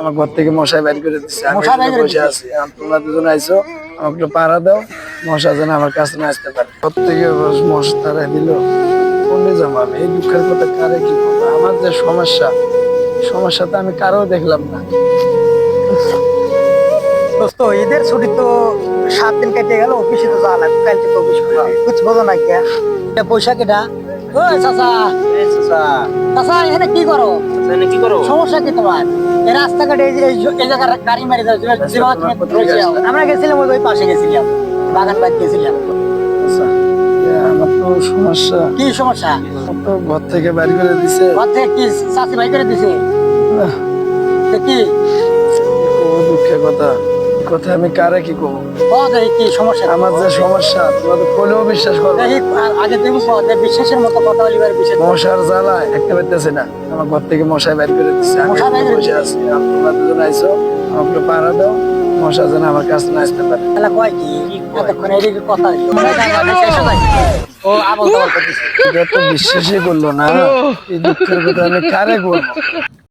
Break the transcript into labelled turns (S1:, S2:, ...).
S1: আমার ঘর থেকে মশাই বাইর করে দিচ্ছে, আমি বসে আছি। তোমরা দুজন আইছো, আমাকে একটু পাহারা দাও, মশা যেন আমার কাছে না আসতে পারে। ঘর থেকে মশা তাড়াই দিল। কোনে যাবো আমি? এই দুঃখের কথা কারে কি বলবো? আমার যে সমস্যাটা আমি কারো দেখলাম না।
S2: দোস্ত ঈদের ছুটি তো 7 দিন কেটে গেল, অফিসে তো যাওয়া লাগবে, কালকে তো অফিস কিছু বোঝো না কে পয়সা কেটা। ওই চাচা, চাচা এখানে কি করো? সমস্যা কি তোমার? এই রাস্তাঘাটে এই জায়গায় গাড়ি মারি যাও, আমরা গেছিলাম ওই পাশে গেছিলাম, বাগান বাদ গেছিলাম।
S1: আচ্ছা, আমার তো সমস্যা।
S2: কি সমস্যা?
S1: তো ঘর থেকে বাইর করে দিছে।
S2: ঘর থেকে কি চাচি বাই করে দিছে? কি
S1: দুঃখের কথা, কথা আমি কারে কি করবো?
S2: কি সমস্যা?
S1: আমার যে সমস্যা তোমরা তো বলেও বিশ্বাস করো।
S2: আগে দেখবো বিশ্বাসের মতো কথা বলি, বিশ্বাস।
S1: মশার জ্বালায় থাকতে পারতেছি না, আমার ঘর থেকে মশাই বাইর করে দিচ্ছে, আমি বসে আছি। তোমরা দুজন আইছো, আমাকে একটু পাহারা দাও, মশা যেন আমার কাছে না আসতে পারে।
S2: তাহলে কয় কি এতক্ষণ এদিকে কথা ও আবল তাবল করতেছে।
S1: এটা তো বিশ্বাসই করলো না। এই দুঃখের কথা আমি কারে বলবো?